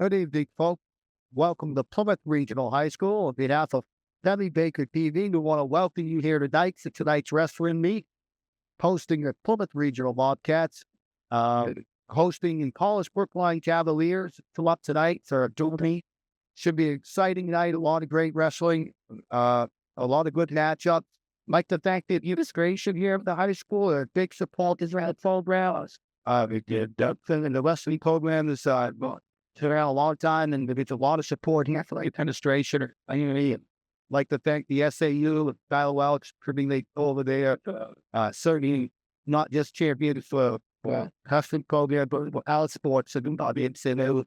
Good evening, folks. Welcome to Plymouth Regional High School. On behalf of Debbie Baker TV, we want to welcome you here tonight for tonight's wrestling meet, hosting the Plymouth Regional Bobcats, uh, hosting in Hollis Brookline Cavaliers to up tonight for a dual meet. Should be an exciting night, a lot of great wrestling, a lot of good matchups. Like to thank the administration here at the high school. A big support is around the program. And the wrestling program is been around a long time, and there's a lot of support here for the administration. I like to thank the SAU, Battle Welch, for being over there. Certainly not just champions for wrestling program, but for our sports and audience and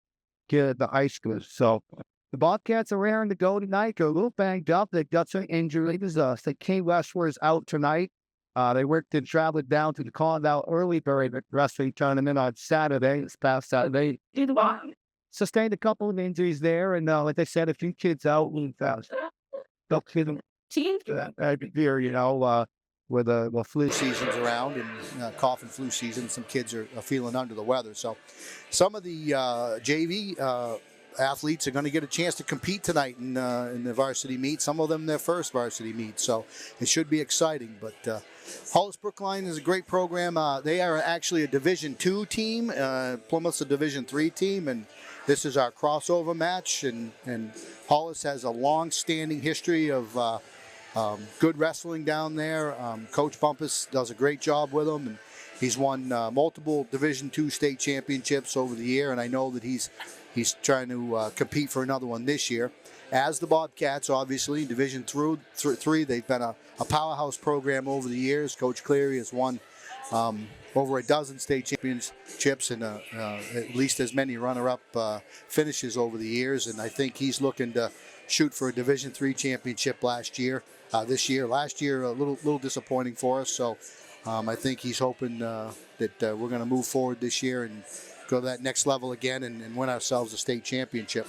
here at the high school. So the Bobcats are raring to go tonight. They're a little banged up. They got some injuries. The key wrestlers out tonight. They worked and traveled down to the Condell early during the wrestling tournament on Saturday, this past Saturday. Sustained a couple of injuries there, and like I said, a few kids out. We've helped them here, with the flu season's around and cough and flu season. Some kids are feeling under the weather. So some of the JV athletes are going to get a chance to compete tonight in the varsity meet. Some of them their first varsity meet. So it should be exciting. But Hollis Brookline is a great program. They are actually a Division II team. Plymouth's a Division III team, and this is our crossover match. And Hollis has a long-standing history of good wrestling down there. Coach Bumpus does a great job with them, and he's won multiple Division II state championships over the year. And I know that he's trying to compete for another one this year. As the Bobcats, obviously, Division III, they've been a powerhouse program over the years. Coach Cleary has won over a dozen state championships and at least as many runner-up finishes over the years. And I think he's looking to shoot for a Division III championship last year. Last year, a little disappointing for us. So I think he's hoping that we're going to move forward this year and go to that next level again and win ourselves a state championship.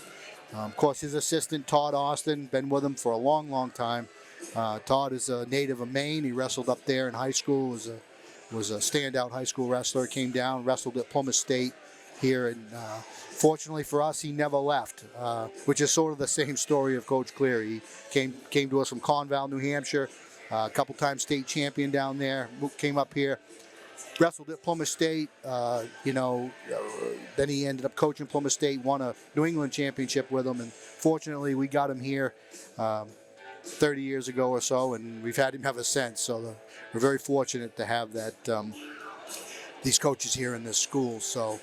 Of course, his assistant, Todd Austin, been with him for a long, long time. Todd is a native of Maine. He wrestled up there in high school, was a standout high school wrestler, came down, wrestled at Plymouth State here, and fortunately for us, he never left, which is sort of the same story of Coach Cleary. He came to us from Conval, New Hampshire, a couple times state champion down there, came up here, wrestled at Plymouth State, then he ended up coaching Plymouth State, won a New England championship with them, and fortunately we got him here 30 years ago or so, and we've had him ever since. So we're very fortunate to have these coaches here in this school. So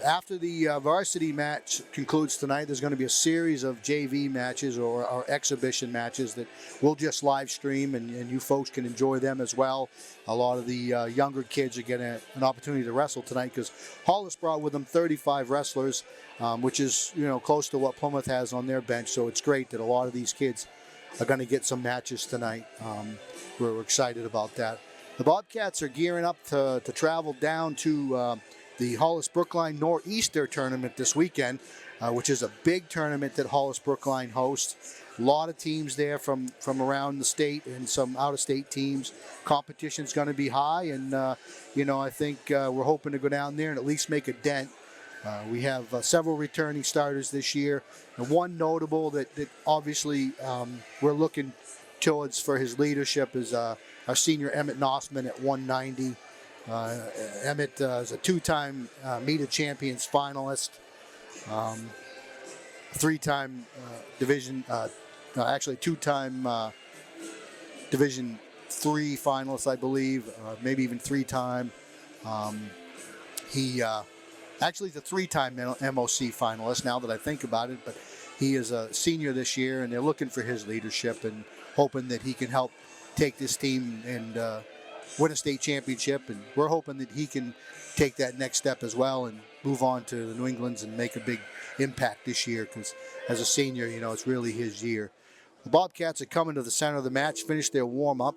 after the varsity match concludes tonight, there's going to be a series of JV matches or exhibition matches that we'll just live stream, and you folks can enjoy them as well. A lot of the younger kids are getting an opportunity to wrestle tonight because Hollis brought with them 35 wrestlers, which is close to what Plymouth has on their bench. So it's great that a lot of these kids are going to get some matches tonight. We're excited about that. The Bobcats are gearing up to travel down to the Hollis Brookline Nor'easter tournament this weekend, which is a big tournament that Hollis Brookline hosts. A lot of teams there from around the state and some out-of-state teams. Competition's going to be high, and I think we're hoping to go down there and at least make a dent. We have several returning starters this year, and one notable that obviously we're looking towards for his leadership is our senior Emmett Nossman at 190. Emmett is a two-time Meet Champions finalist, three-time two-time Division III finalist, I believe, maybe even three-time. He actually is a three-time MOC finalist now that I think about it, but he is a senior this year, and they're looking for his leadership and hoping that he can help take this team and win a state championship, and we're hoping that he can take that next step as well and move on to the New Englands and make a big impact this year, because as a senior, it's really his year. The Bobcats are coming to the center of the match, finish their warm-up,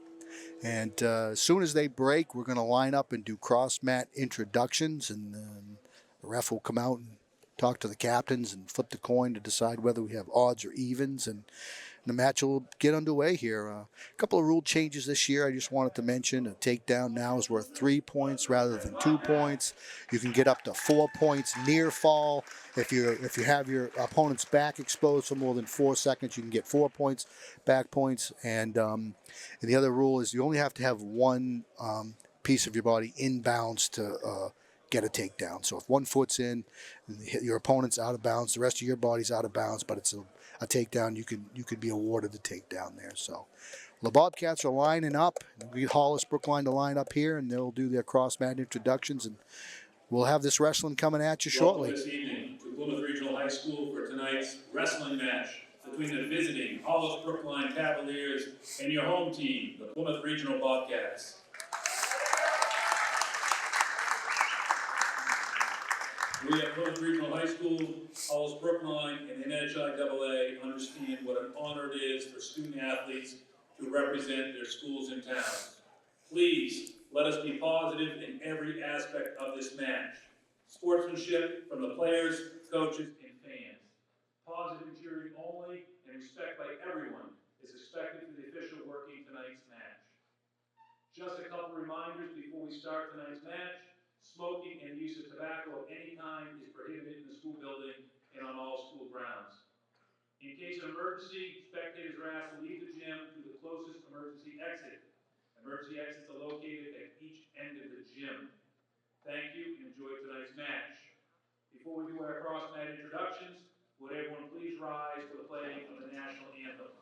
and as soon as they break, we're going to line up and do cross-mat introductions, and the ref will come out and talk to the captains and flip the coin to decide whether we have odds or evens, and the match will get underway here. A couple of rule changes this year I just wanted to mention. A takedown now is worth 3 points rather than 2 points. You can get up to 4 points near fall. If you have your opponent's back exposed for more than 4 seconds, you can get 4 points, back points. And the other rule is you only have to have one piece of your body inbounds to get a takedown. So if one foot's in, your opponent's out of bounds, the rest of your body's out of bounds, but it's a takedown, you could be awarded the takedown there. So the Bobcats are lining up. We get Hollis, Brookline to line up here, and they'll do their cross-mat introductions, and we'll have this wrestling coming at you shortly. Welcome this evening to Plymouth Regional High School for tonight's wrestling match between the visiting Hollis Brookline Cavaliers and your home team, the Plymouth Regional Bobcats. We at Plymouth Regional High School, Hollis Brookline, and the NHIAA understand what an honor it is for student athletes to represent their schools and towns. Please, let us be positive in every aspect of this match. Sportsmanship from the players, coaches, and fans. Positive cheering only and respect by everyone is expected for the official working tonight's match. Just a couple reminders before we start tonight's match. Smoking and use of tobacco of any kind is prohibited in the school building and on all school grounds. In case of emergency, spectators are asked to leave the gym through the closest emergency exit. Emergency exits are located at each end of the gym. Thank you and enjoy tonight's match. Before we do our cross-mat introductions, would everyone please rise for the playing of the national anthem.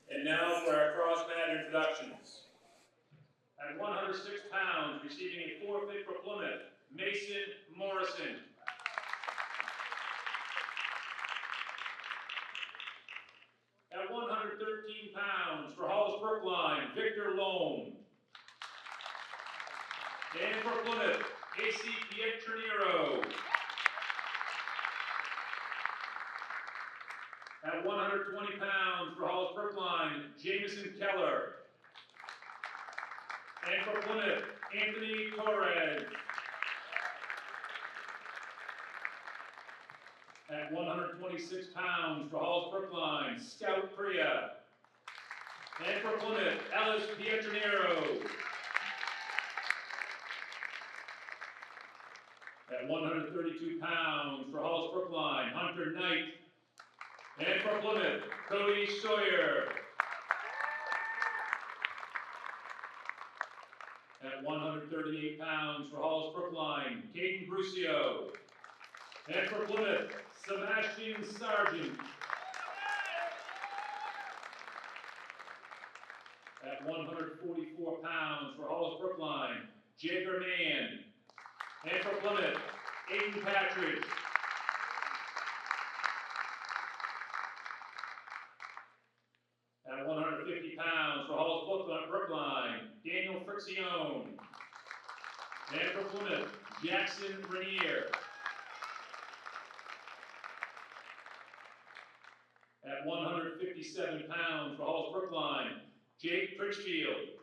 And now for our cross-mat introductions. At 106 pounds, receiving a forfeit for Plymouth, Mason Morrison. At 113 pounds, for Hollis Brookline, Victor Loam. And for Plymouth, AC Pietranero. At 120 pounds, for Hollis Brookline, Jameson Keller. And for Plymouth, Anthony Torres. At 126 pounds, for Hollis Brookline, Scout Priya. And for Plymouth, Ellis Pietranero. At 132 pounds, for Hollis Brookline, Hunter Knight. And for Plymouth, Cody Sawyer. At 138 pounds, for Hollis Brookline, Caden Brucio. And for Plymouth, Sebastian Sargent. At 144 pounds, for Hollis Brookline, Jager Mann. And for Plymouth, Aiden Patrick. At 150 pounds, for Hollis Brookline, Daniel Frixione. And for Plymouth, Jackson Renier. 157 pounds for Hollis Brookline, Jake Critchfield.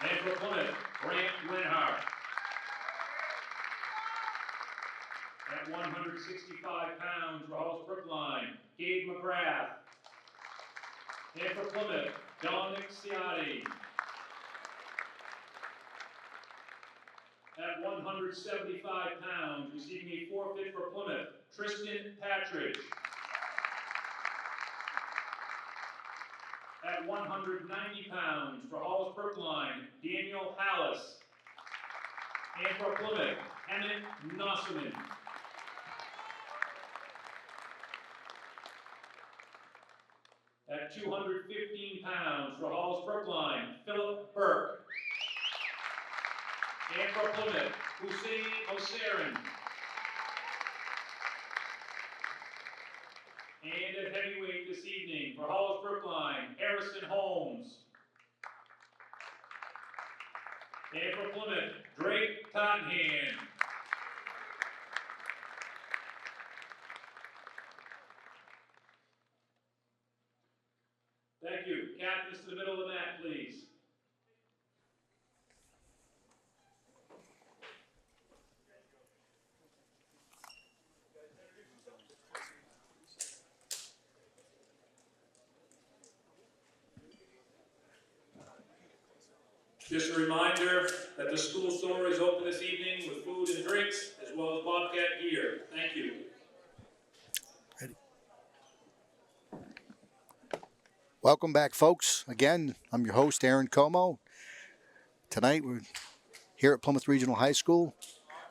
And for Plymouth, Grant Winhart. At 165 pounds for Hollis Brookline, Gabe McGrath. And for Plymouth, Dominic Ciotti. At 175 pounds, receiving a forfeit for Plymouth, Tristan Patridge. At 190 pounds for Hollis Brookline, Daniel Hollis. And for Plymouth, Emmett Nosserman. At 215 pounds for Hollis Brookline, Philip Burke. And for Plymouth, Hussein Osarin. And at heavyweight this evening for Hollis Brookline, Harrison Holmes. And for Plymouth, Drake Tottenham. Thank you. Captains to the middle of the mat, please. Just a reminder that the school store is open this evening with food and drinks, as well as Bobcat gear. Thank you. Ready. Welcome back, folks. Again, I'm your host, Aaron Como. Tonight, we're here at Plymouth Regional High School.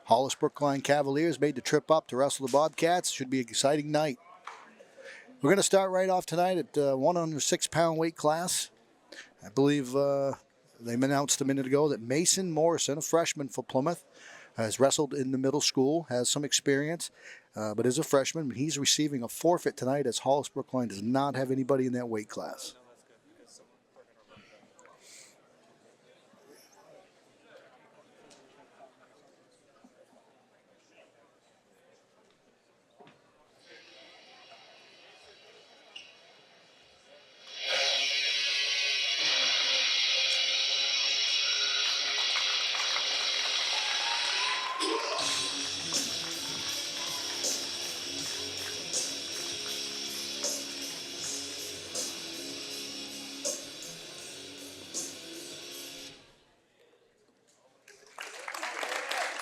Hollis Brookline Cavaliers made the trip up to wrestle the Bobcats. Should be an exciting night. We're going to start right off tonight at 106-pound weight class. I believe they announced a minute ago that Mason Morrison, a freshman for Plymouth, has wrestled in the middle school, has some experience, but is a freshman. He's receiving a forfeit tonight as Hollis Brookline does not have anybody in that weight class.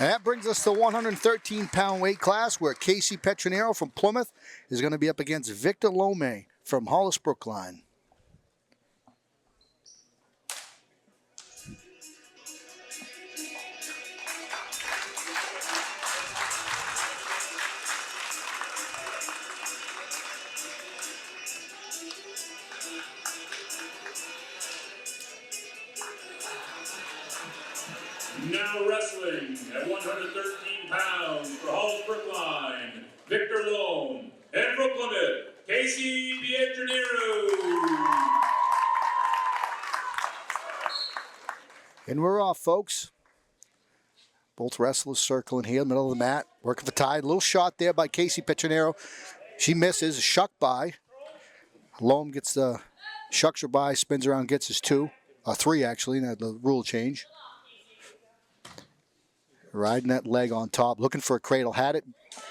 And that brings us to 113-pound weight class, where Casey Petronero from Plymouth is going to be up against Victor Lome from Hollis Brookline. Now wrestling at 113 pounds for Hollis Brookline, Victor Loam. And for Plymouth, Casey Petronero. And we're off, folks. Both wrestlers circling here, middle of the mat, working the tide. A little shot there by Casey Petronero. She misses, a shuck by. Loam gets the shucks her by, spins around, gets his three actually, and the rule change. Riding that leg on top, looking for a cradle, had it,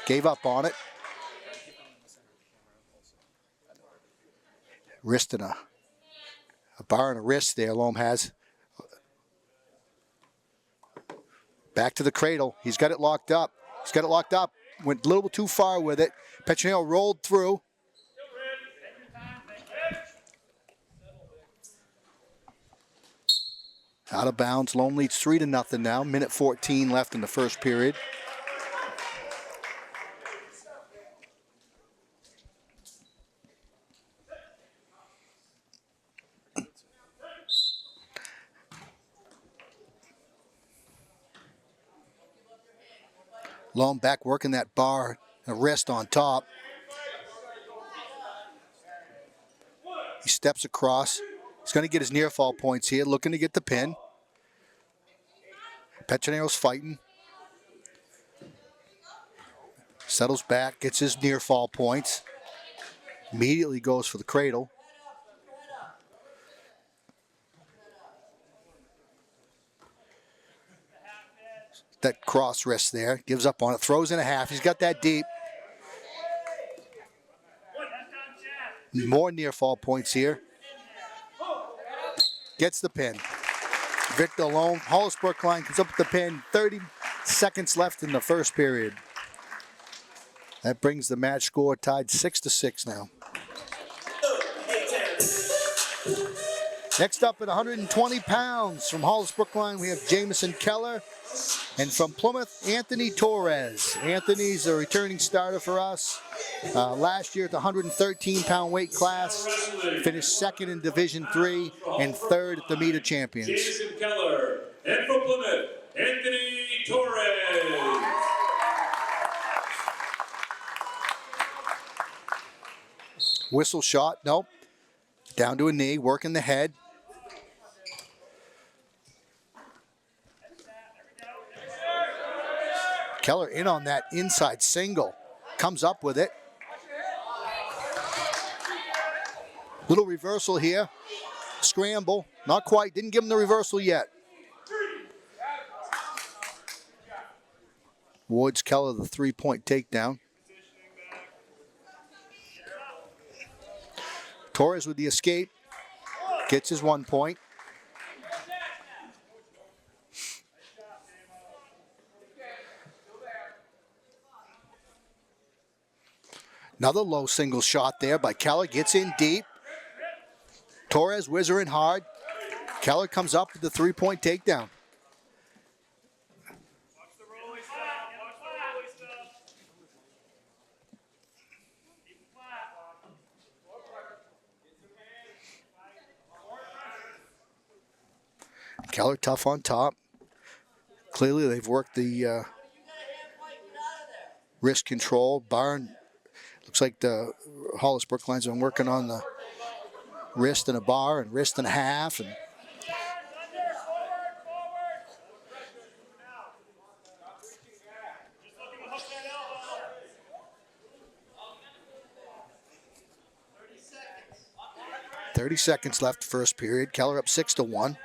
gave up on it. Wrist and a bar and a wrist there, Loam has. Back to the cradle. He's got it locked up. Went a little too far with it. Petronero rolled through. Out of bounds. Loam leads 3-0 now. Minute 14 left in the first period. Loam back working that bar, a wrist on top. He steps across. He's going to get his near fall points here, looking to get the pin. Petronero's fighting. Settles back, gets his near fall points. Immediately goes for the cradle. That cross wrist there. Gives up on it. Throws in a half. He's got that deep. More near fall points here. Gets the pin. Victor alone. Hollis Brookline comes up with the pin. 30 seconds left in the first period. That brings the match score tied 6-6 now. Next up at 120 pounds from Hollis Brookline, we have Jamison Keller. And from Plymouth, Anthony Torres. Anthony's a returning starter for us. Last year at the 113-pound weight class, finished second in Division III and third at the Meet of Champions. Jamison Keller, and from Plymouth, Anthony Torres. Whistle shot, nope. Down to a knee, working the head. Keller in on that inside single. Comes up with it. Little reversal here. Scramble. Not quite. Didn't give him the reversal yet. Awards Keller the 3-point takedown. Torres with the escape. Gets his 1 point. Another low single shot there by Keller. Gets in deep. Torres whizzing hard. Keller comes up with the 3-point takedown. Keller tough on top. Clearly they've worked the wrist control. Barn, looks like the Hollis Brookline's been working on the wrist and a bar and wrist and a half. And .30 seconds left first period. Keller up 6-1.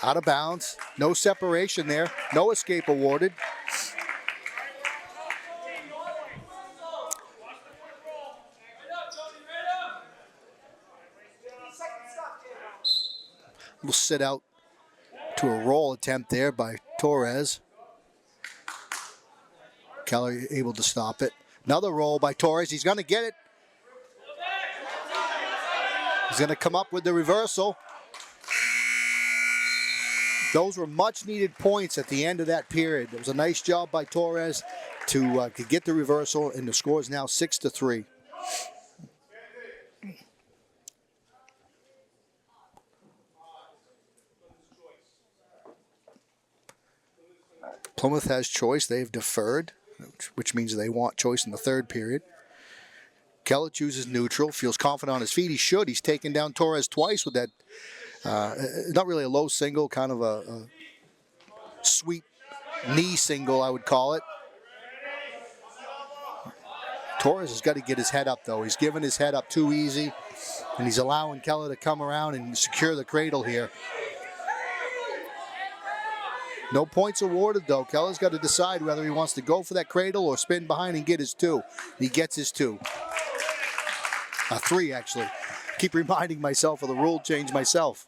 Out of bounds. No separation there. No escape awarded. We'll sit out to a roll attempt there by Torres. Keller able to stop it. Another roll by Torres. He's going to get it. He's going to come up with the reversal. Those were much needed points at the end of that period. It was a nice job by Torres to get the reversal, and the score is now 6-3. Plymouth has choice. They've deferred, which means they want choice in the third period. Keller chooses neutral, feels confident on his feet. He should. He's taken down Torres twice with that, not really a low single, kind of a sweet knee single, I would call it. Torres has got to get his head up, though. He's giving his head up too easy, and he's allowing Keller to come around and secure the cradle here. No points awarded, though. Keller's got to decide whether he wants to go for that cradle or spin behind and get his 2. He gets his 2. 3, actually. Keep reminding myself of the rule change myself.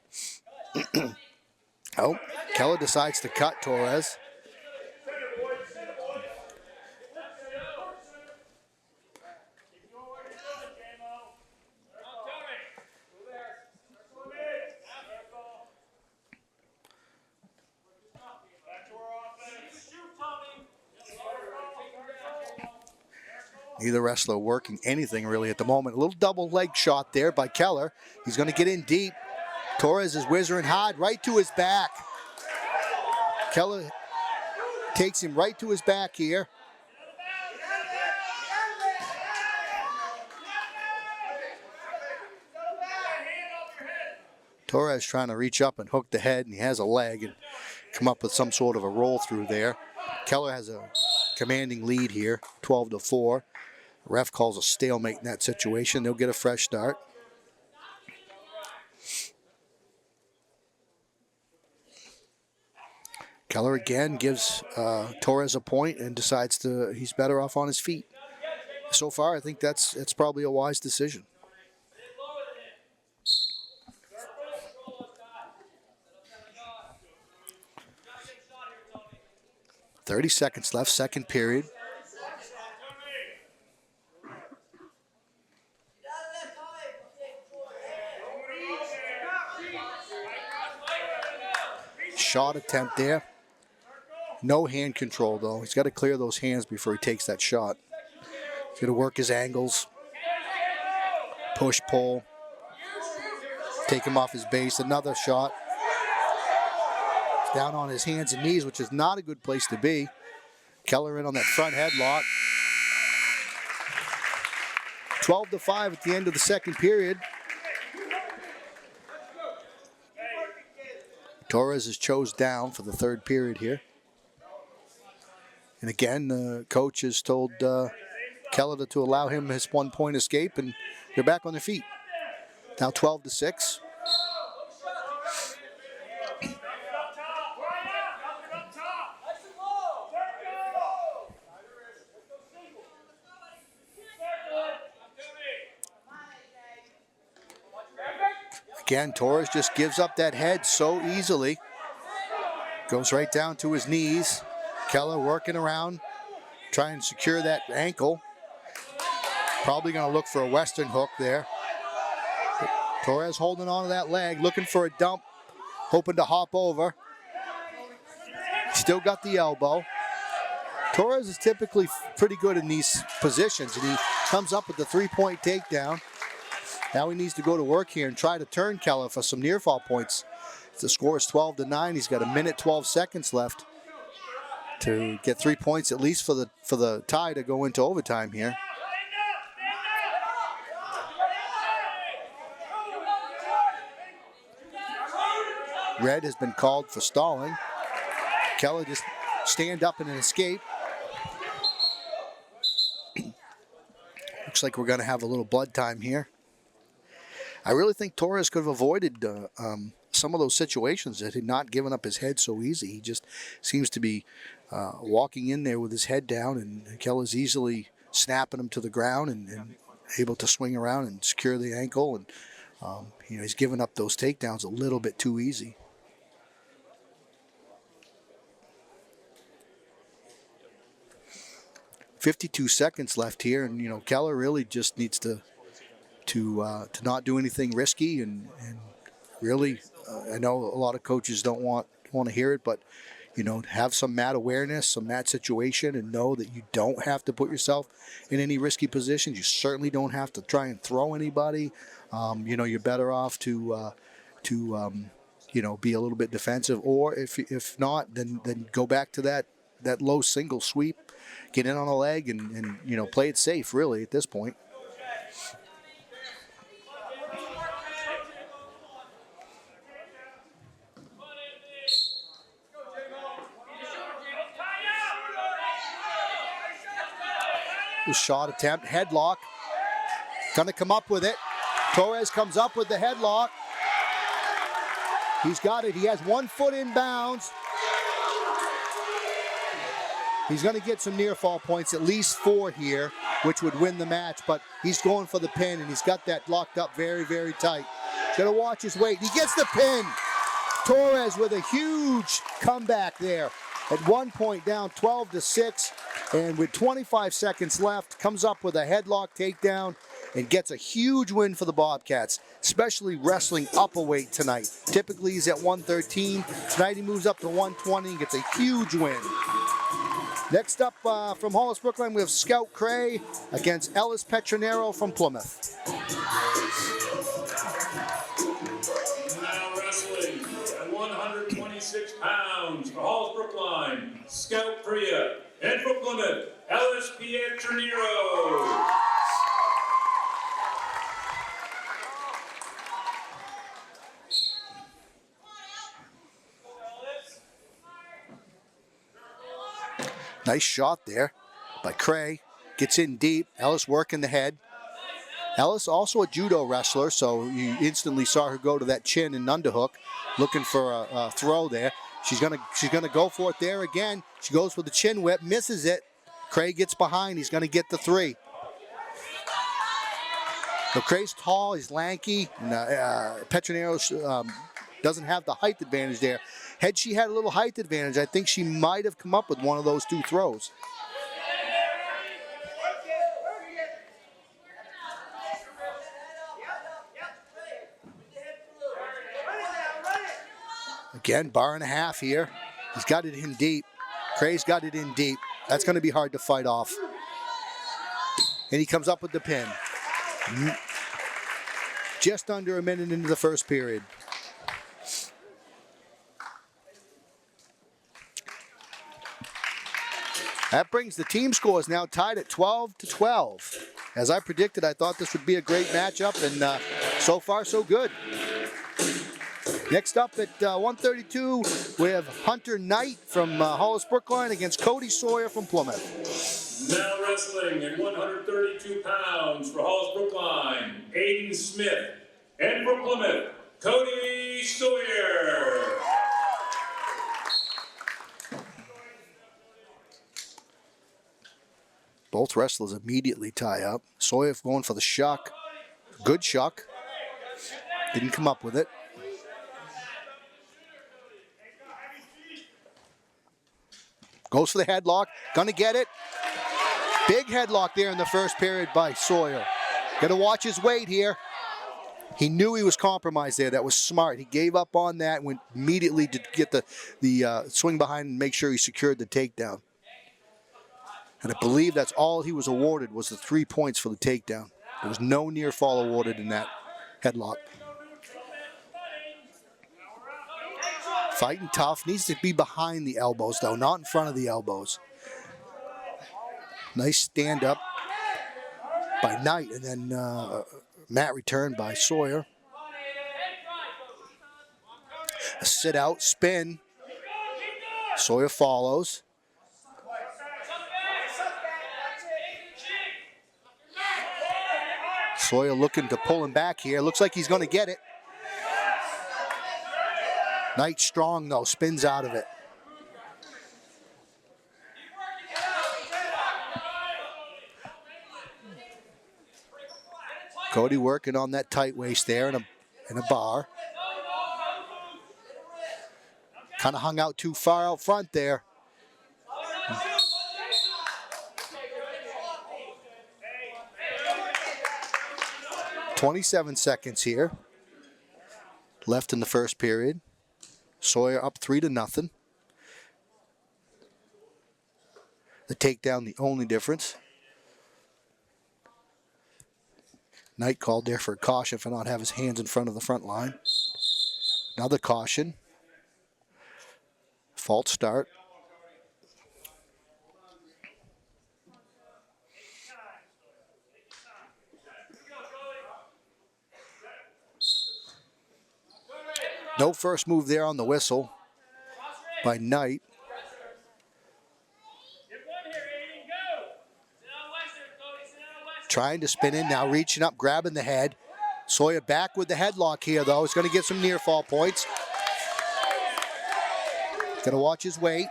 Oh, Keller decides to cut Torres. Neither wrestler working anything really at the moment. A little double leg shot there by Keller. He's going to get in deep. Torres is whizzing hard right to his back. Keller takes him right to his back here. Torres trying to reach up and hook the head, and he has a leg and come up with some sort of a roll through there. Keller has a commanding lead here, 12-4. Ref calls a stalemate in that situation. They'll get a fresh start. Keller again gives Torres a point and decides he's better off on his feet. So far, I think it's probably a wise decision. 30 seconds left, second period. Shot attempt there. No hand control, though. He's got to clear those hands before he takes that shot. He's going to work his angles. Push, pull. Take him off his base. Another shot. Down on his hands and knees, which is not a good place to be. Keller in on that front headlock. 12-5 at the end of the second period. Torres is chose down for the third period here. And again, the coach has told Keller to allow him his 1 point escape, and they're back on their feet. Now 12-6. Again, Torres just gives up that head so easily. Goes right down to his knees. Keller working around, trying to secure that ankle. Probably going to look for a Western hook there. Torres holding on to that leg, looking for a dump, hoping to hop over. Still got the elbow. Torres is typically pretty good in these positions, and he comes up with the 3-point takedown. Now he needs to go to work here and try to turn Keller for some near fall points. The score is 12-9. He's got 1:12 seconds left to get 3 points, at least for the tie to go into overtime here. Red has been called for stalling. Keller just stand up in an escape. Looks like we're going to have a little blood time here. I really think Torres could have avoided some of those situations that had not given up his head so easy. He just seems to be walking in there with his head down, and Keller's easily snapping him to the ground and able to swing around and secure the ankle. And he's given up those takedowns a little bit too easy. .52 seconds left here, and Keller really just needs to not do anything risky, and really, I know a lot of coaches don't want to hear it, but have some mat awareness, some mat situation, and know that you don't have to put yourself in any risky positions. You certainly don't have to try and throw anybody. You're better off to be a little bit defensive, or if not, then go back to that low single sweep, get in on a leg, and play it safe. Really, at this point. Shot attempt, headlock. Gonna come up with it. Torres comes up with the headlock. He's got it. He has 1 foot in bounds. He's gonna get some near fall points, at least 4 here, which would win the match, but he's going for the pin, and he's got that locked up very, very tight. Gonna watch his weight. He gets the pin. Torres with a huge comeback there. At 1 point down, 12-6, and with 25 seconds left, comes up with a headlock takedown and gets a huge win for the Bobcats, especially wrestling up a weight tonight. Typically he's at 113. Tonight he moves up to 120 and gets a huge win. Next up from Hollis, Brookline, we have Scout Cray against Ellis Petronero from Plymouth. Now wrestling at 126 pounds for Hollis, Brookline, Scout Cray, and for Plymouth, Ellis Petronero. Nice shot there by Cray. Gets in deep. Ellis working the head. Ellis also a judo wrestler, so you instantly saw her go to that chin and underhook, looking for a throw there. She's gonna go for it there again. She goes for the chin whip, misses it. Cray gets behind. He's gonna get the 3. So Cray's tall, he's lanky, and Petronero doesn't have the height advantage there. Had she had a little height advantage, I think she might have come up with one of those 2 throws. Again, bar and a half here. He's got it in deep. Cray's got it in deep. That's going to be hard to fight off. And he comes up with the pin. Just under a minute into the first period. That brings the team scores now tied at 12-12. As I predicted, I thought this would be a great matchup, and so far so good. Next up at 132, we have Hunter Knight from Hollis, Brookline against Cody Sawyer from Plymouth. Now wrestling at 132 pounds for Hollis, Brookline, Aiden Smith. And from Plymouth, Cody Sawyer. Both wrestlers immediately tie up. Sawyer going for the shuck. Good shuck. Didn't come up with it. Goes for the headlock. Gonna get it. Big headlock there in the first period by Sawyer. Gotta watch his weight here. He knew he was compromised there. That was smart. He gave up on that and went immediately to get the swing behind and make sure he secured the takedown. And I believe that's all he was awarded was the 3 points for the takedown. There was no near fall awarded in that headlock. Fighting tough. Needs to be behind the elbows, though, not in front of the elbows. Nice stand up by Knight, and then mat return by Sawyer. A sit out, spin. Sawyer follows. Sawyer looking to pull him back here. Looks like he's going to get it. Knight strong, though. Spins out of it. Cody working on that tight waist there in a bar. Kind of hung out too far out front there. "27 seconds here left in the first period. Sawyer up 3-0. The takedown, the only difference. Knight called there for a caution for not having his hands in front of the front line. Another caution. False start. No first move there on the whistle by Knight. Trying to spin in now, reaching up, grabbing the head. Sawyer back with the headlock here, though. He's going to get some near fall points. Going to watch his weight.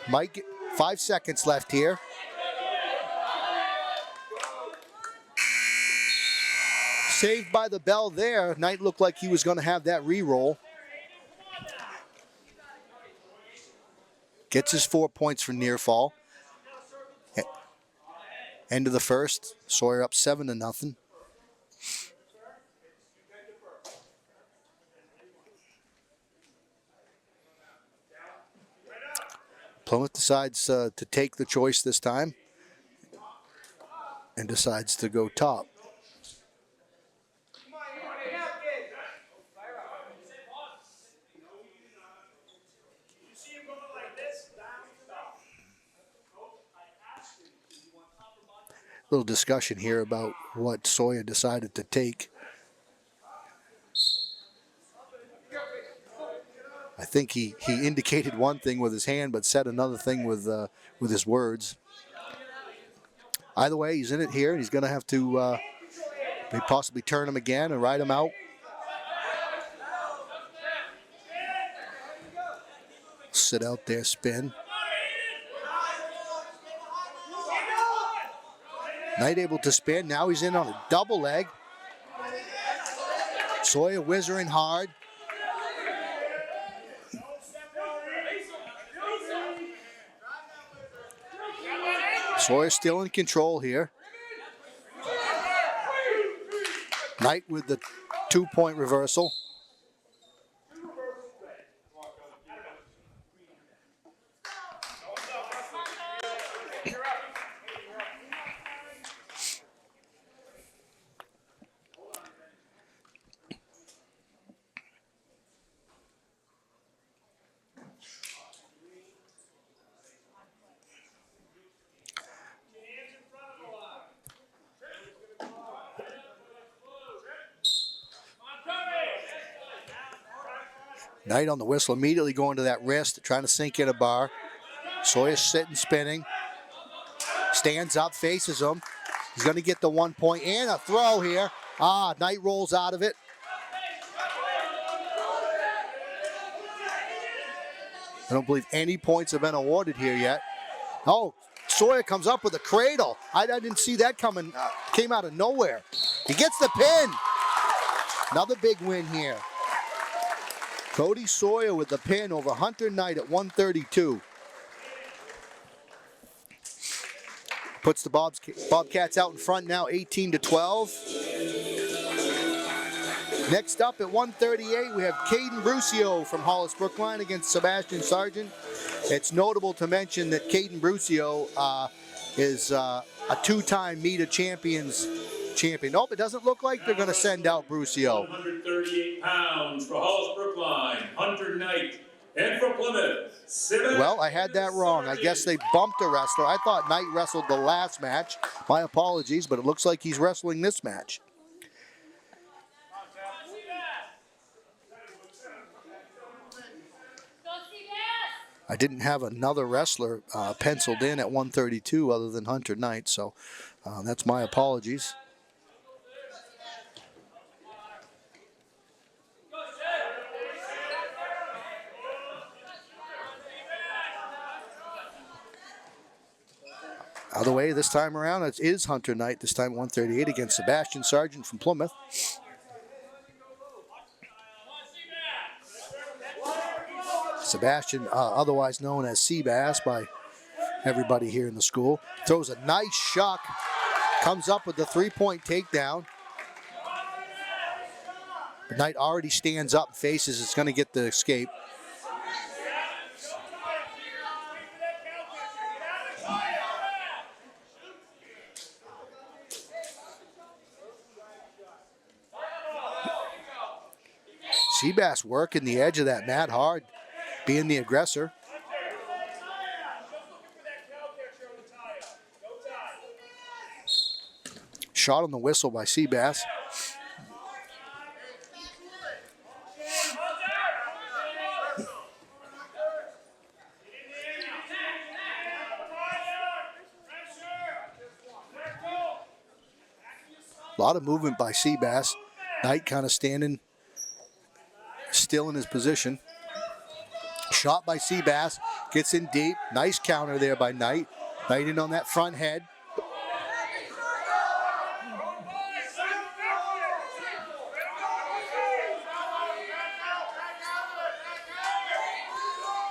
Might get 5 seconds left here. Saved by the bell there. Knight looked like he was going to have that re-roll. Gets his 4 points for near fall. End of the first. Sawyer up 7-0. Plymouth decides to take the choice this time and decides to go top. Little discussion here about what Sawyer decided to take. I think he indicated one thing with his hand, but said another thing with his words. Either way, he's in it here, and he's going to have to maybe possibly turn him again and ride him out. Sit out there, spin. Knight able to spin. Now he's in on a double leg. Sawyer whizzing hard. Sawyer still in control here. Knight with the 2-point reversal. Knight on the whistle, immediately going to that wrist, trying to sink in a bar. Sawyer sitting, spinning. Stands up, faces him. He's going to get the 1 point and a throw here. Knight rolls out of it. I don't believe any points have been awarded here yet. Oh, Sawyer comes up with a cradle. I didn't see that coming. Came out of nowhere. He gets the pin. Another big win here. Cody Sawyer with the pin over Hunter Knight at 132. Puts the Bobcats out in front now, 18-12. Next up at 138, we have Caden Brucio from Hollis, Brookline against Sebastian Sargent. It's notable to mention that Caden Brucio is a two-time Meet of Champions champion. Nope, it doesn't look like they're going to send out Brucio. 138 pounds for Hollis, Brookline, Hunter Knight, and for Plymouth, well, I had that wrong. I guess they bumped a wrestler. I thought Knight wrestled the last match. My apologies, but it looks like he's wrestling this match. I didn't have another wrestler penciled in at 132 other than Hunter Knight, so that's my apologies. Other way this time around, it is Hunter Knight, this time 138 against Sebastian Sargent from Plymouth. Sebastian, otherwise known as Seabass by everybody here in the school, throws a nice shuck, comes up with the 3-point takedown. But Knight already stands up, faces, it's going to get the escape. Seabass working the edge of that mat hard, being the aggressor. Shot on the whistle by Seabass. A lot of movement by Seabass. Knight kind of standing still in his position. Shot by Seabass, gets in deep. Nice counter there by Knight. Knight in on that front head.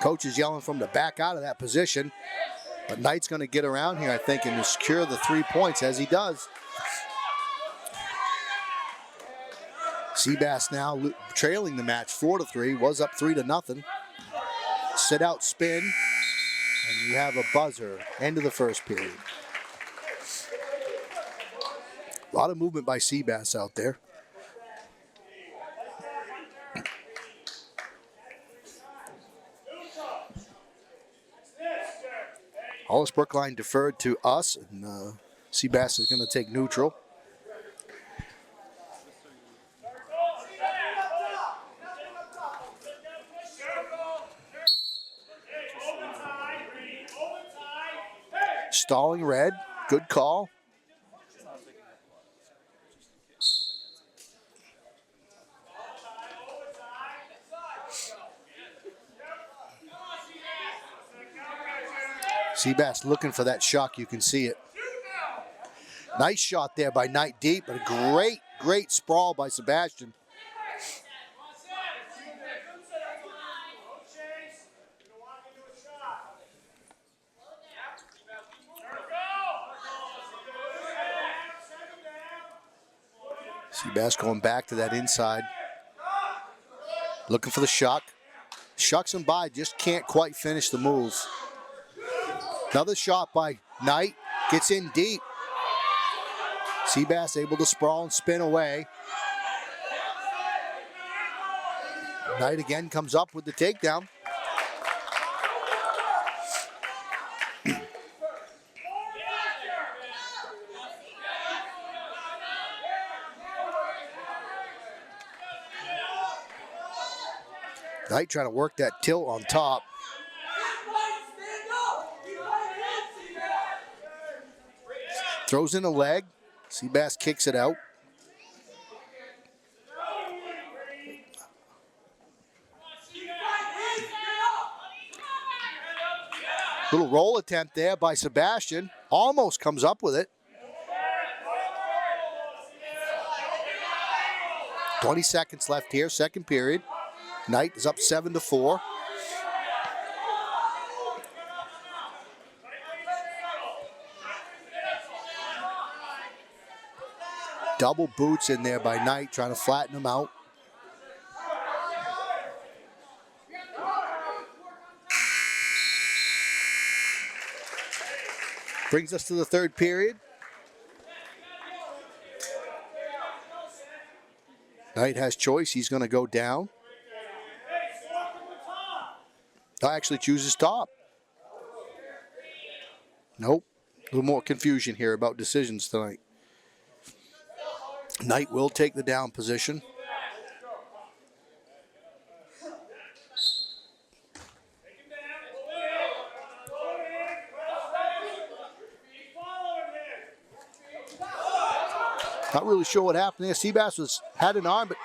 Coach is yelling for him to back out of that position. But Knight's going to get around here, I think, and secure the 3 points as he does. Seabass now trailing the match 4-3, was up 3-0. Sit out spin, and we have a buzzer. End of the first period. A lot of movement by Seabass out there. Hollis Brookline deferred to us, and Seabass is going to take neutral. Stalling red. Good call. Seabass looking for that shock. You can see it. Nice shot there by Knight deep, but a great sprawl by Sebastian. Seabass going back to that inside. Looking for the shock. Shucks him by, just can't quite finish the move. Another shot by Knight. Gets in deep. Seabass able to sprawl and spin away. Knight again comes up with the takedown. Knight trying to work that tilt on top. Throws in a leg. Seabass kicks it out. Little roll attempt there by Sebastian. Almost comes up with it. 20 seconds left here, second period. Knight is up 7-4. Double boots in there by Knight, trying to flatten him out. Brings us to the third period. Knight has choice. He's going to go down. Actually chooses top. Nope. A little more confusion here about decisions tonight. Knight will take the down position. Not really sure what happened there. Seabass had an arm, but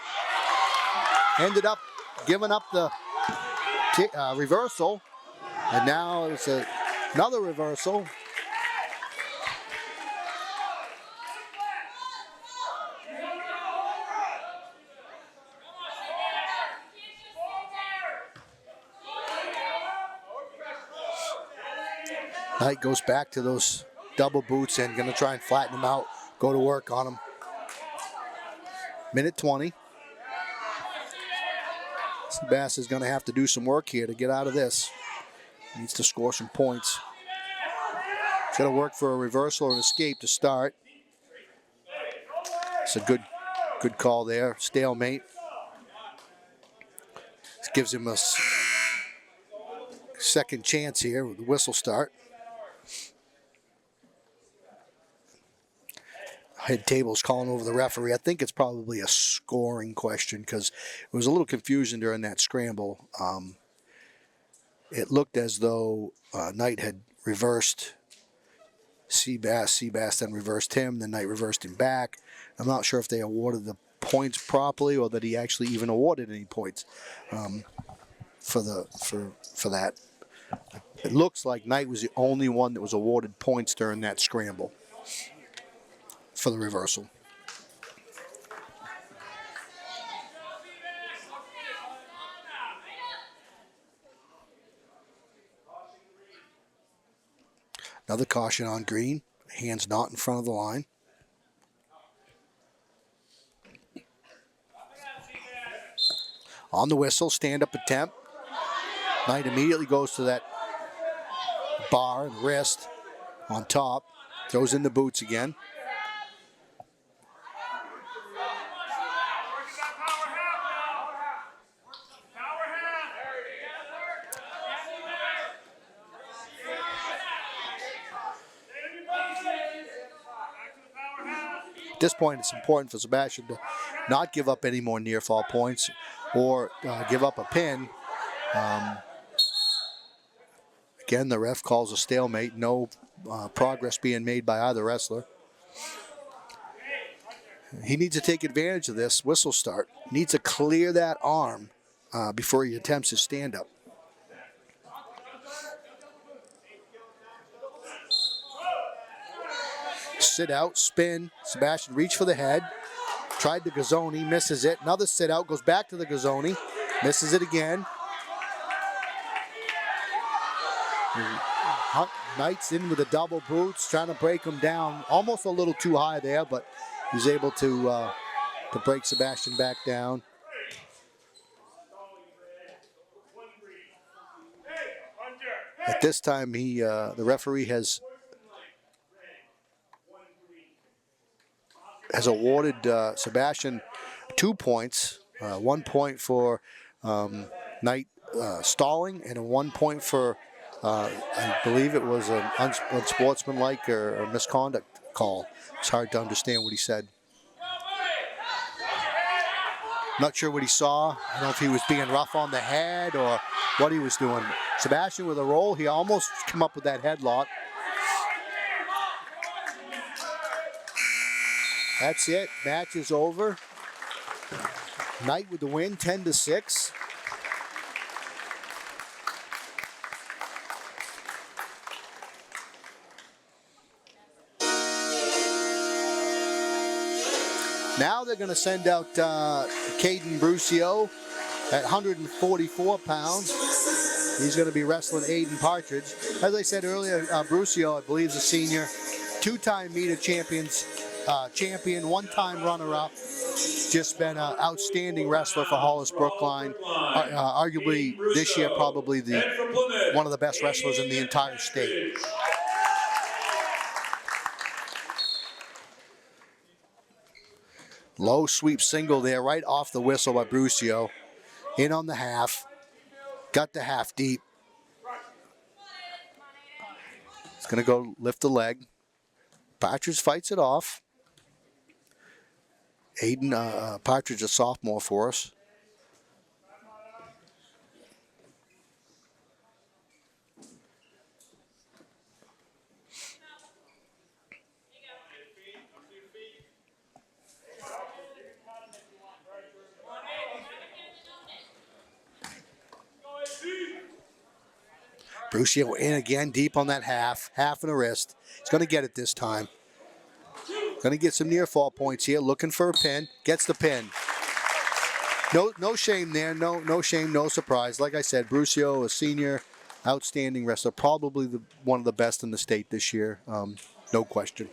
ended up giving up the reversal. And now it's another reversal. Knight goes back to those double boots and going to try and flatten him out, go to work on him. Minute 20. Seabass is going to have to do some work here to get out of this. Needs to score some points. He's got to work for a reversal or an escape to start. It's a good call there. Stalemate. This gives him a second chance here with the whistle start. Head table's calling over the referee. I think it's probably a scoring question because it was a little confusion during that scramble. It looked as though Knight had reversed Seabass. Seabass then reversed him. Then Knight reversed him back. I'm not sure if they awarded the points properly or that he actually even awarded any points for that. It looks like Knight was the only one that was awarded points during that scramble for the reversal. Another caution on green. Hands not in front of the line. On the whistle, stand-up attempt. Knight immediately goes to that bar and wrist on top. Throws in the boots again. At this point, it's important for Sebastian to not give up any more near fall points or give up a pin. Again, the ref calls a stalemate. No progress being made by either wrestler. He needs to take advantage of this whistle start. Needs to clear that arm before he attempts his stand-up. Sit out, spin. Sebastian reach for the head. Tried the Gazzoni, misses it. Another sit out, goes back to the Gazzoni, misses it again. Knight's in with the double boots, trying to break him down. Almost a little too high there, but he's able to break Sebastian back down. At this time, the referee has awarded Sebastian 2 points, 1 point for Knight stalling, and a 1 point for, I believe it was an unsportsmanlike or misconduct call. It's hard to understand what he said. Not sure what he saw. I don't know if he was being rough on the head or what he was doing. Sebastian with a roll, he almost came up with that headlock. That's it. Match is over. Knight with the win, 10-6. Now they're going to send out Caden Brucio at 144 pounds. He's going to be wrestling Aiden Partridge. As I said earlier, Brucio, I believe, is a senior, two-time meter champion, one-time runner-up. Just been an outstanding wrestler for Hollis Brookline. Arguably this year, probably one of the best wrestlers in the entire state. Low sweep single there, right off the whistle by Brucio. In on the half. Got the half deep. He's going to go lift the leg. Partridge fights it off. Aiden Partridge, a sophomore for us. Brucio in again, deep on that half and a wrist. He's going to get it this time. Going to get some near fall points here, looking for a pin. Gets the pin. No shame there, no shame, no surprise. Like I said, Brucio, a senior, outstanding wrestler, probably one of the best in the state this year, no question.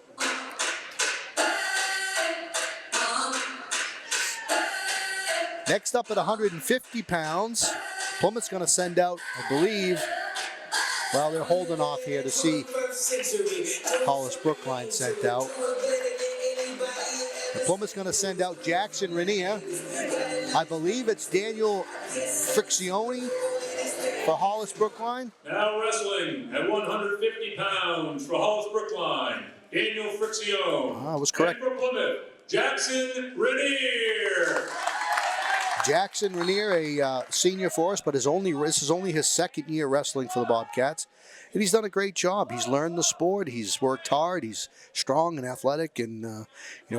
Next up at 150 pounds, Plymouth's going to send out, I believe, well, they're holding off here to see Hollis Brookline sent out. The Plymouth's going to send out Jackson Rainier. I believe it's Daniel Friccione for Hollis Brookline. Now wrestling at 150 pounds for Hollis Brookline, Daniel Friccione. I was correct. And for Plymouth, Jackson Rainier. Jackson Rainier, a senior for us, but this is only his second year wrestling for the Bobcats. And he's done a great job. He's learned the sport. He's worked hard. He's strong and athletic, and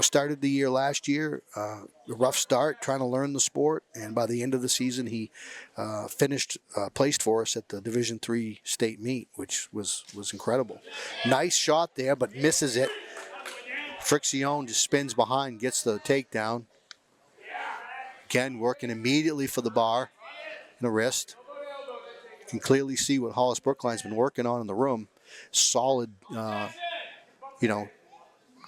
started the year last year, a rough start trying to learn the sport. And by the end of the season, he placed for us at the Division III state meet, which was incredible. Nice shot there, but misses it. Friccione just spins behind, gets the takedown. Again, working immediately for the bar and the wrist. You can clearly see what Hollis Brookline's been working on in the room. Solid,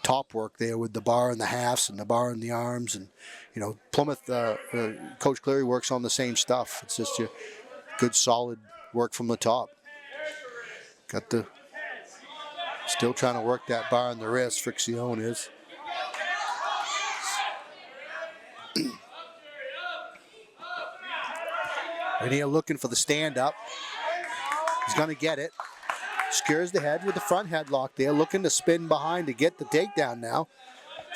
top work there with the bar and the halves and the bar and the arms. And, Plymouth, Coach Cleary works on the same stuff. It's just a good, solid work from the top. Still trying to work that bar and the wrist, Friccione is. Rainier looking for the stand-up. He's going to get it. Skewers the head with the front headlock there, looking to spin behind to get the takedown now.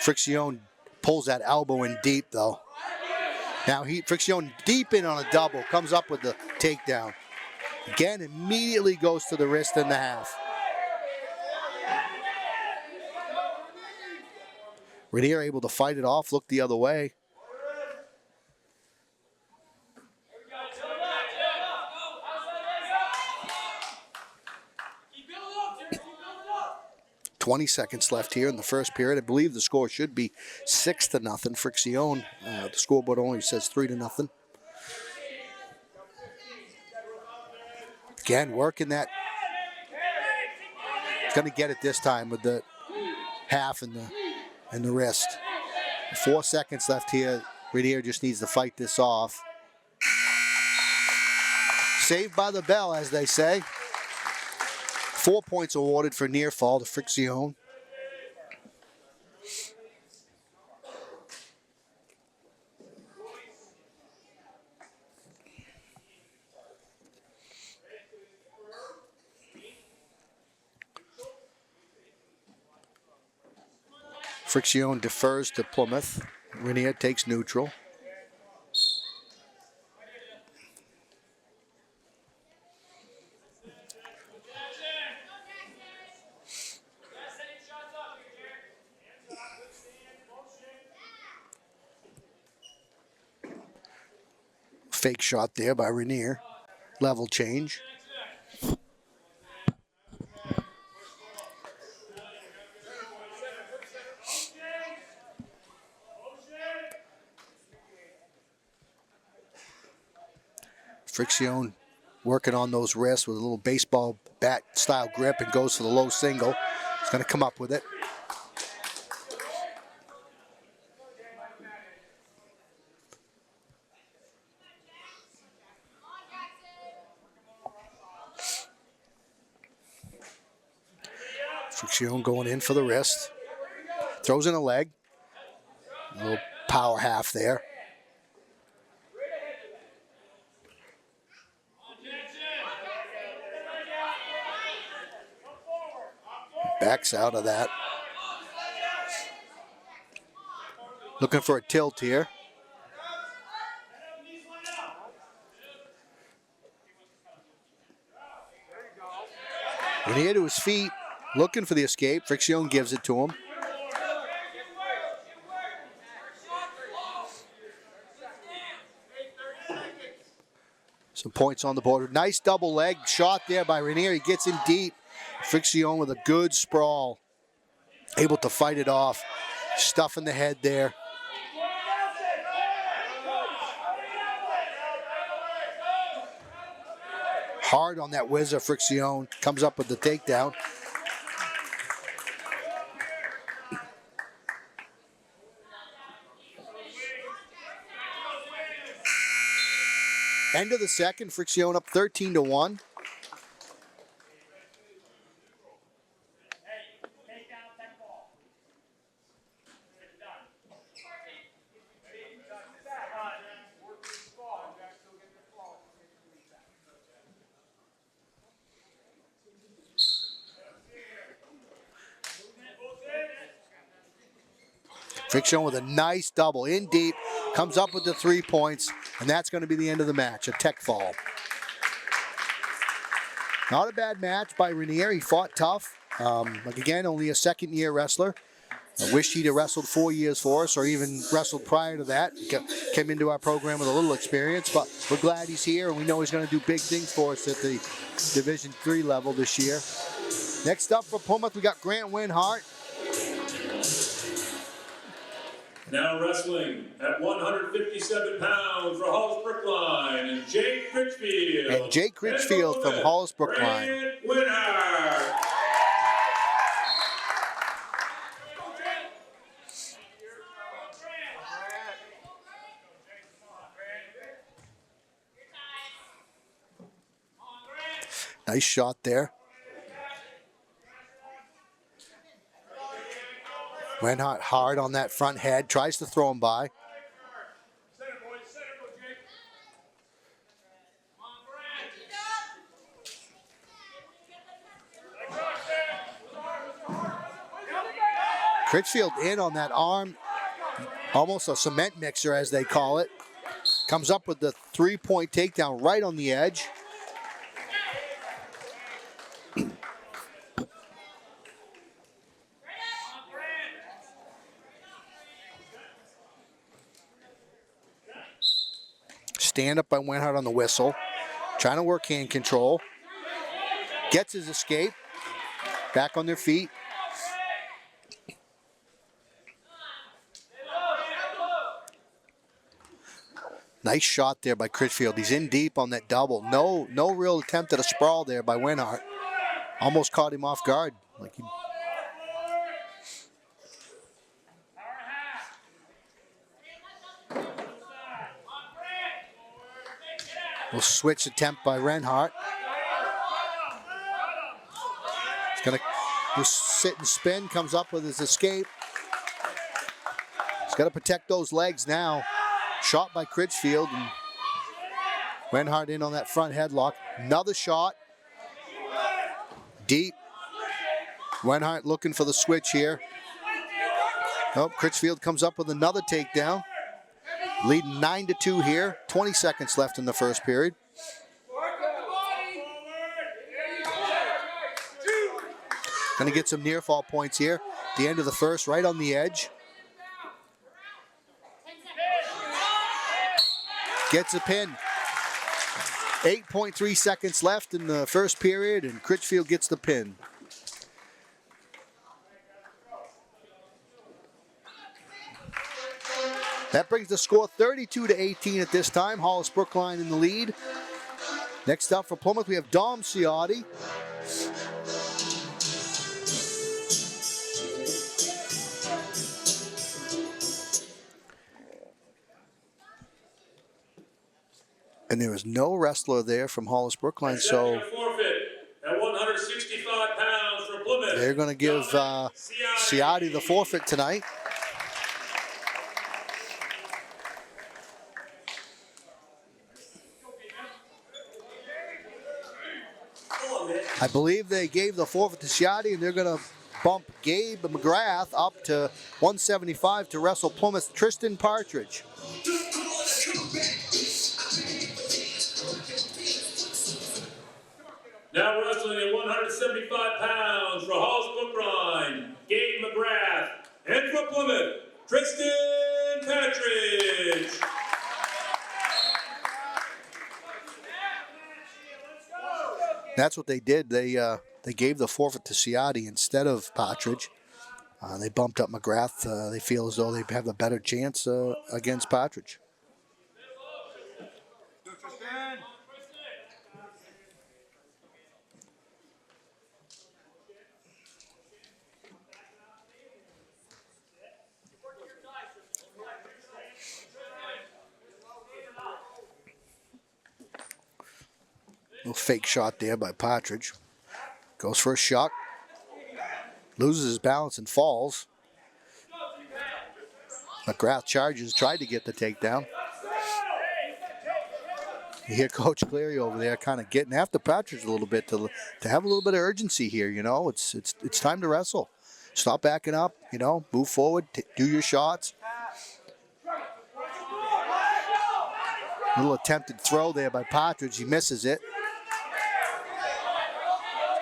Friccione pulls that elbow in deep, though. Now Friccione deep in on a double, comes up with the takedown. Again, immediately goes to the wrist and the half. Rainier able to fight it off, look the other way. $20 left here in the first period. I believe the score should be 6-0. Fricción. The scoreboard only says 3-0. Again, working that. Going to get it this time with the half and the wrist. 4 seconds left here. Rainier just needs to fight this off. Saved by the bell, as they say. 4 points awarded for near fall to Fricción. Fricción defers to Plymouth. Rainier takes neutral. Fake shot there by Rainier. Level change. Fricción working on those wrists with a little baseball bat style grip and goes for the low single. He's going to come up with it. Fricción going in for the wrist. Throws in a leg. A little power half there. Backs out of that. Looking for a tilt here. Rainier to his feet, looking for the escape. Fricción gives it to him. Some points on the board. Nice double leg shot there by Rainier. He gets in deep. Fricción with a good sprawl. Able to fight it off. Stuff in the head there. Hard on that whizzer, Fricción. Comes up with the takedown. End of the second, Fricción up 13-1. Fricción with a nice double in deep, comes up with the 3 points, and that's going to be the end of the match, a tech fall. Not a bad match by Rainier. He fought tough. Like again, only a second-year wrestler. I wish he'd have wrestled 4 years for us or even wrestled prior to that. Came into our program with a little experience, but we're glad he's here, and we know he's going to do big things for us at the Division III level this year. Next up for Plymouth, we got Grant Winhart. Now wrestling at 157 pounds for Hollis Brookline and Jake Critchfield. And Jake Critchfield from Hollis Brookline. Winner. Nice shot there. Winhart hard on that front head, tries to throw him by. Critchfield in on that arm, almost a cement mixer as they call it. Comes up with the 3-point takedown right on the edge. stand up by Wenhart on the whistle. Trying to work hand control. Gets his escape. Back on their feet. Nice shot there by Critchfield. He's in deep on that double. No real attempt at a sprawl there by Wenhart. Almost caught him off guard. We'll switch attempt by Reinhardt. He's going to sit and spin, comes up with his escape. He's got to protect those legs now. Shot by Critchfield. And Reinhardt in on that front headlock. Another shot. Deep. Reinhardt looking for the switch here. Oh, Critchfield comes up with another takedown. Leading 9-2 here. 20 seconds left in the first period. Going to get some near fall points here. The end of the first, right on the edge. Gets a pin. 8.3 seconds left in the first period, and Critchfield gets the pin. That brings the score 32-18 at this time. Hollis Brookline in the lead. Next up for Plymouth, we have Dom Ciotti. And there is no wrestler there from Hollis Brookline, so forfeit at 165 pounds for Plymouth. They're going to give Ciotti the forfeit tonight. I believe they gave the forfeit to Ciotti, and they're going to bump Gabe McGrath up to 175 to wrestle Plymouth's Tristan Partridge. Now wrestling at 175 pounds for Hollis Brookline, Gabe McGrath, and for Plymouth, Tristan Partridge. That's what they did. They gave the forfeit to Ciotti instead of Partridge. They bumped up McGrath. They feel as though they have a better chance against Partridge. Little fake shot there by Partridge. Goes for a shot. Loses his balance and falls. McGrath charges, tried to get the takedown. You hear Coach Cleary over there kind of getting after Partridge a little bit to have a little bit of urgency here. You know, it's time to wrestle. Stop backing up. You know, move forward. Do your shots. Little attempted throw there by Partridge. He misses it.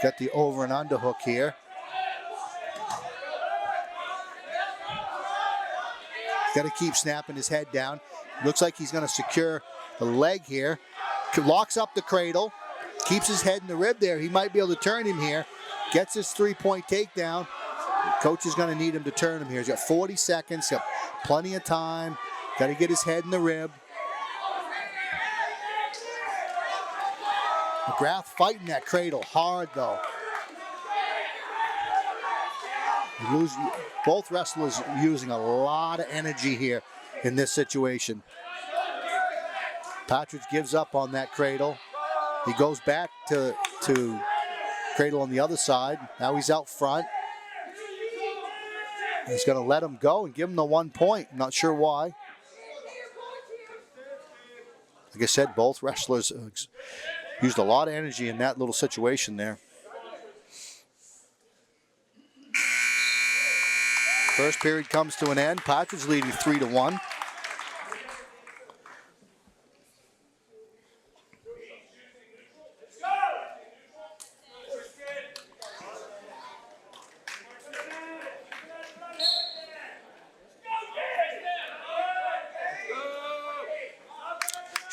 Got the over and under hook here. Got to keep snapping his head down. Looks like he's going to secure the leg here. Locks up the cradle. Keeps his head in the rib there. He might be able to turn him here. Gets his three-point takedown. Coach is going to need him to turn him here. He's got 40 seconds. Got plenty of time. Got to get his head in the rib. McGrath fighting that cradle hard, though. Both wrestlers using a lot of energy here in this situation. Partridge gives up on that cradle. He goes back to cradle on the other side. Now he's out front. He's going to let him go and give him the 1 point. I'm not sure why. Like I said, both wrestlers used a lot of energy in that little situation there. First period comes to an end. Partridge leading 3-1.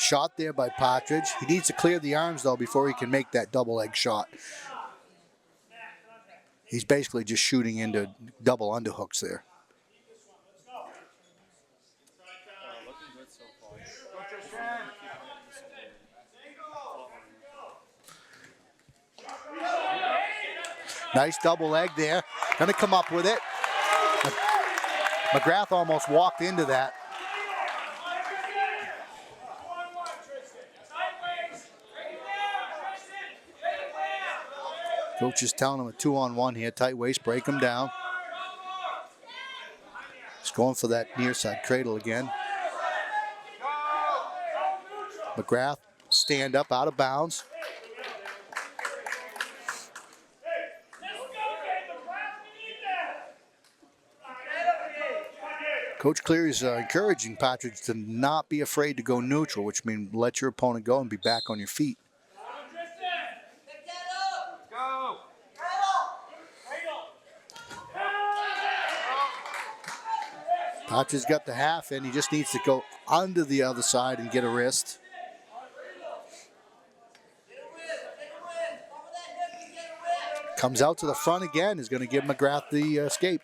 Shot there by Partridge. He needs to clear the arms, though, before he can make that double leg shot. He's basically just shooting into double underhooks there. Nice double leg there. Going to come up with it. McGrath almost walked into that. Coach is telling him a 2-on-1 here. Tight waist, break him down. He's going for that near side cradle again. McGrath, stand up, out of bounds. Coach Cleary is encouraging Partridge to not be afraid to go neutral, which means let your opponent go and be back on your feet. Partridge got the half in. He just needs to go under the other side and get a wrist. Comes out to the front again. Is going to give McGrath the escape.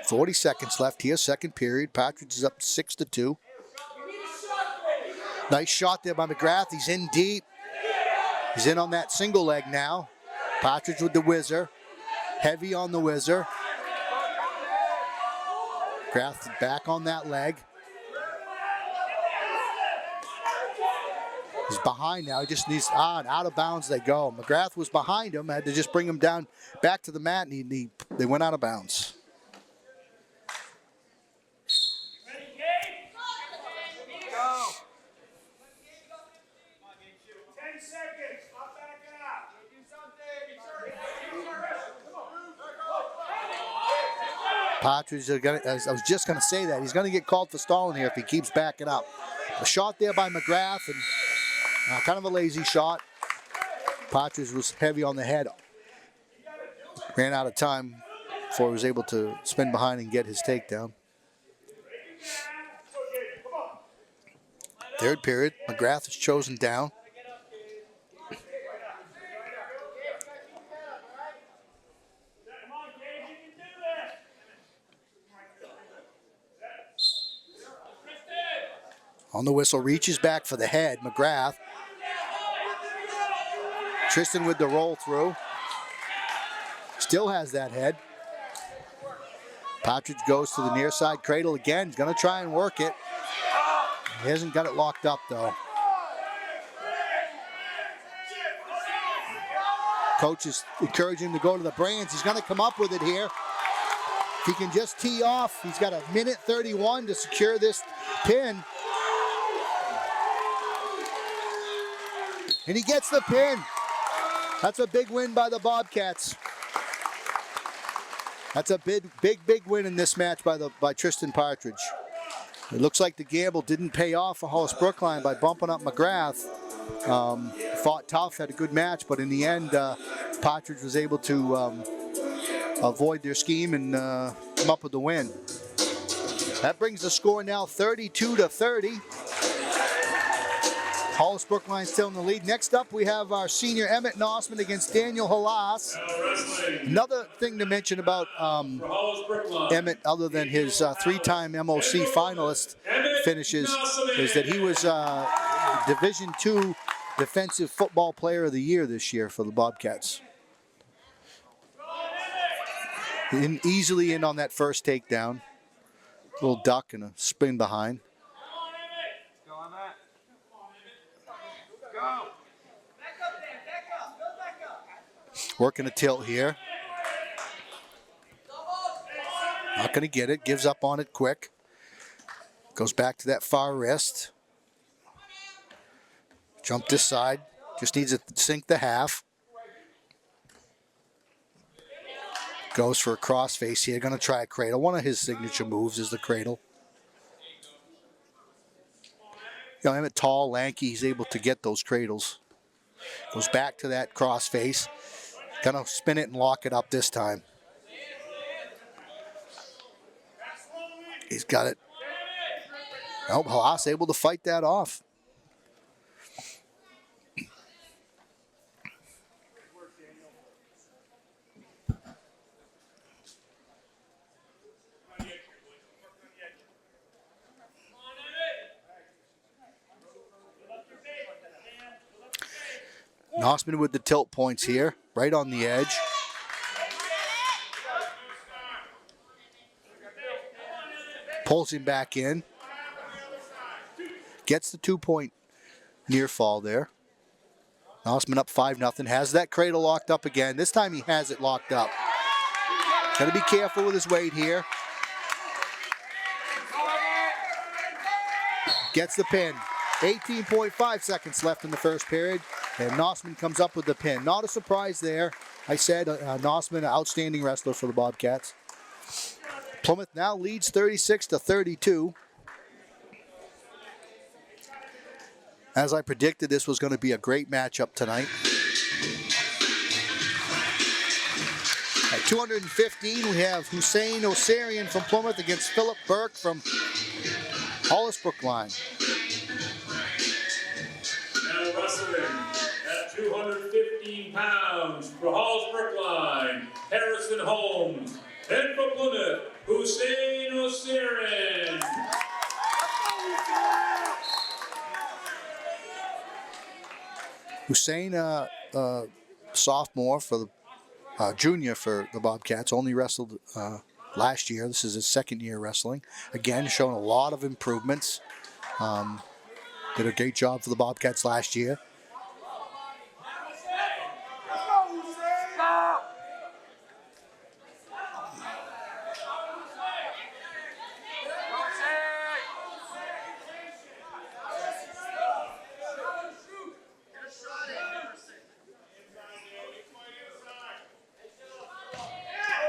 40 seconds left here, second period. Partridge is up 6-2. Nice shot there by McGrath. He's in deep. He's in on that single leg now. Partridge with the whizzer. Heavy on the whizzer. McGrath back on that leg. He's behind now. He just needs out of bounds they go. McGrath was behind him. Had to just bring him down back to the mat, and they went out of bounds. Partridge, I was just going to say that. He's going to get called for stalling here if he keeps backing up. A shot there by McGrath, and kind of a lazy shot. Partridge was heavy on the head. Ran out of time before he was able to spin behind and get his takedown. Third period, McGrath is chosen down. On the whistle, reaches back for the head, McGrath. Tristan with the roll through. Still has that head. Partridge goes to the near side cradle again. He's going to try and work it. He hasn't got it locked up, though. Coach is encouraging him to go to the brains. He's going to come up with it here. If he can just tee off, he's got a minute 31 to secure this pin. And he gets the pin. That's a big win by the Bobcats. That's a big win in this match by Tristan Partridge. It looks like the gamble didn't pay off for Hollis Brookline by bumping up McGrath. Fought tough, had a good match, but in the end, Partridge was able to avoid their scheme and come up with the win. That brings the score now 32-30. Hollis Brookline still in the lead. Next up, we have our senior Emmett Nossman against Daniel Hollis. Another thing to mention about Emmett, other than his 3-time MOC finalist finishes, is that he was Division II Defensive Football Player of the Year this year for the Bobcats. Easily in on that first takedown. Little duck and a spin behind. Working a tilt here. Not going to get it. Gives up on it quick. Goes back to that far wrist. Jump this side. Just needs to sink the half. Goes for a crossface here. Going to try a cradle. One of his signature moves is the cradle. You know, Emmett tall, lanky. He's able to get those cradles. Goes back to that crossface. Gonna spin it and lock it up this time. He's got it. Nope, Hollis able to fight that off. Nossman with the tilt points here, right on the edge. Pulls him back in. Gets the 2-point near fall there. Nossman up 5-0. Has that cradle locked up again. This time he has it locked up. Got to be careful with his weight here. Gets the pin. 18.5 seconds left in the first period. And Nossman comes up with the pin. Not a surprise there. I said Nossman, an outstanding wrestler for the Bobcats. Plymouth now leads 36-32. As I predicted, this was going to be a great matchup tonight. At 215, we have Hussein Osarian from Plymouth against Philip Burke from Hollis, Brookline. Now wrestling at 215 pounds for Hollis, Brookline, Harrison Holmes, and for Plymouth, Hussein Osarian. Hussein, sophomore for the junior for the Bobcats, only wrestled last year. This is his second year wrestling. Again, showing a lot of improvements. Did a great job for the Bobcats last year.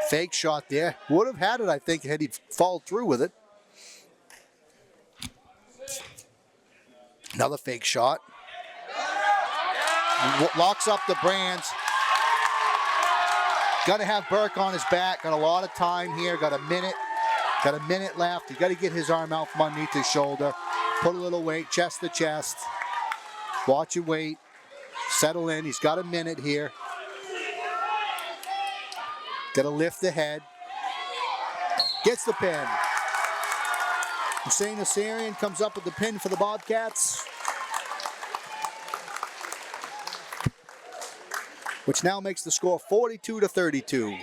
Fake shot there. Would have had it, I think, had he followed through with it. Another fake shot. Locks up the Brands. Got to have Burke on his back. Got a lot of time here. Got a minute. Got a minute left. You got to get his arm out from underneath his shoulder. Put a little weight, chest to chest. Watch your weight. Settle in. He's got a minute here. Got to lift the head. Gets the pin. Hussein Osarian comes up with the pin for the Bobcats, which now makes the score 42-32.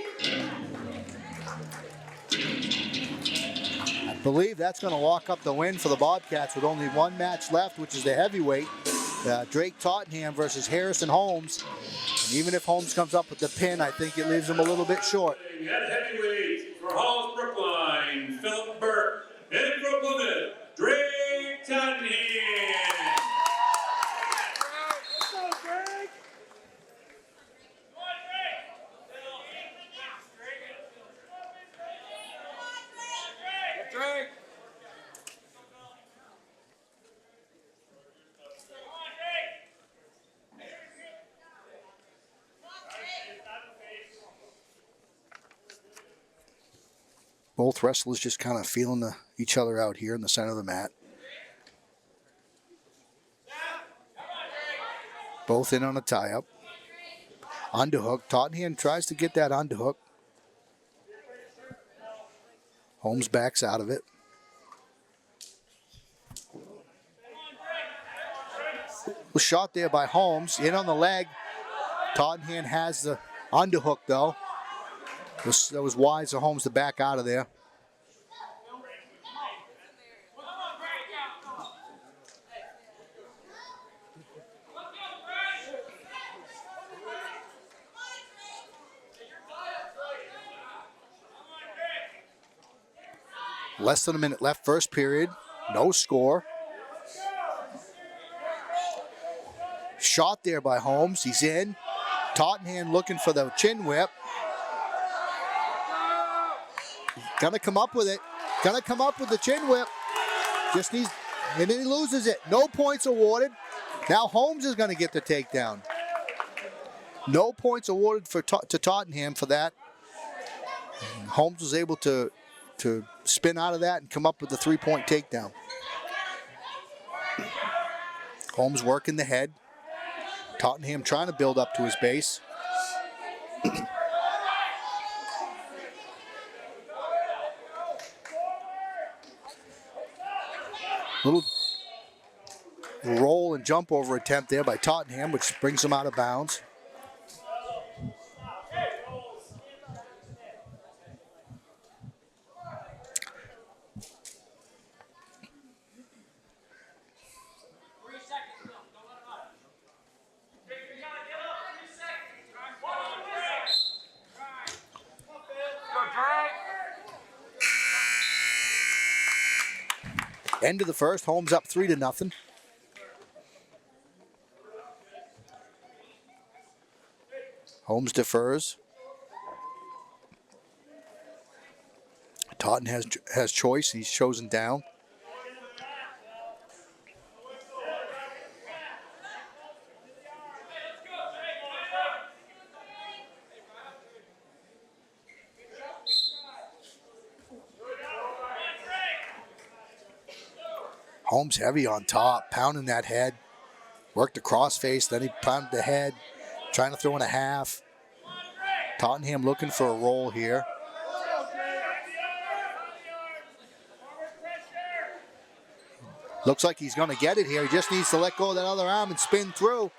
I believe that's going to lock up the win for the Bobcats with only one match left, which is the heavyweight, Drake Tottenham versus Harrison Holmes. And even if Holmes comes up with the pin, I think it leaves him a little bit short. At heavyweight for Hollis, Brookline, Philip Burke, and for Plymouth, Drake Tottenham. Both wrestlers just kind of feeling each other out here in the center of the mat. Both in on a tie-up. Underhook. Tottenham tries to get that underhook. Holmes backs out of it. Was shot there by Holmes. In on the leg. Tottenham has the underhook, though. That was wise of Holmes to back out of there. Less than a minute left, first period. No score. Shot there by Holmes. He's in. Tottenham looking for the chin whip. Gonna come up with it. Gonna come up with the chin whip. Just needs, and then he loses it. No points awarded. Now Holmes is gonna get the takedown. No points awarded to Tottenham for that. And Holmes was able to to spin out of that and come up with the 3-point takedown. Holmes working the head. Tottenham trying to build up to his base. Little roll and jump over attempt there by Tottenham, which brings him out of bounds. End of the first, Holmes up 3-0. Holmes defers. Totten has choice. He's chosen down. Holmes heavy on top, pounding that head. Worked the crossface, then he pounded the head, trying to throw in a half. Tottenham looking for a roll here. Looks like he's going to get it here. He just needs to let go of that other arm and spin through.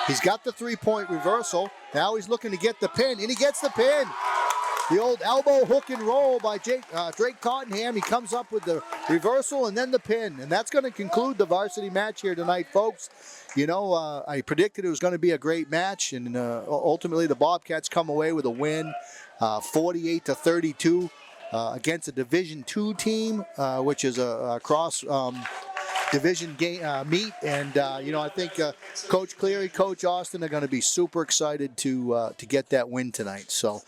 He's got the 3-point reversal. Now he's looking to get the pin, and he gets the pin. The old elbow hook and roll by Drake Tottenham. He comes up with the reversal and then the pin. And that's going to conclude the varsity match here tonight, folks. You know, I predicted it was going to be a great match, and ultimately the Bobcats come away with a win, 48-32 against a Division II team, which is a cross division game meet. And you know, I think Coach Cleary, Coach Austin are going to be super excited to get that win tonight. So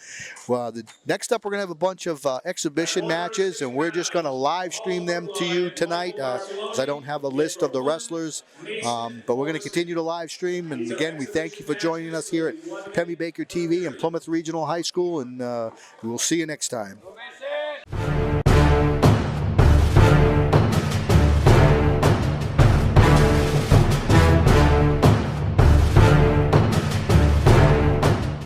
next up, we're going to have a bunch of exhibition matches, and we're just going to live stream them to you tonight, because I don't have a list of the wrestlers, but we're going to continue to live stream. And again, we thank you for joining us here at Pemmy Baker TV and Plymouth Regional High School, and we will see you next time.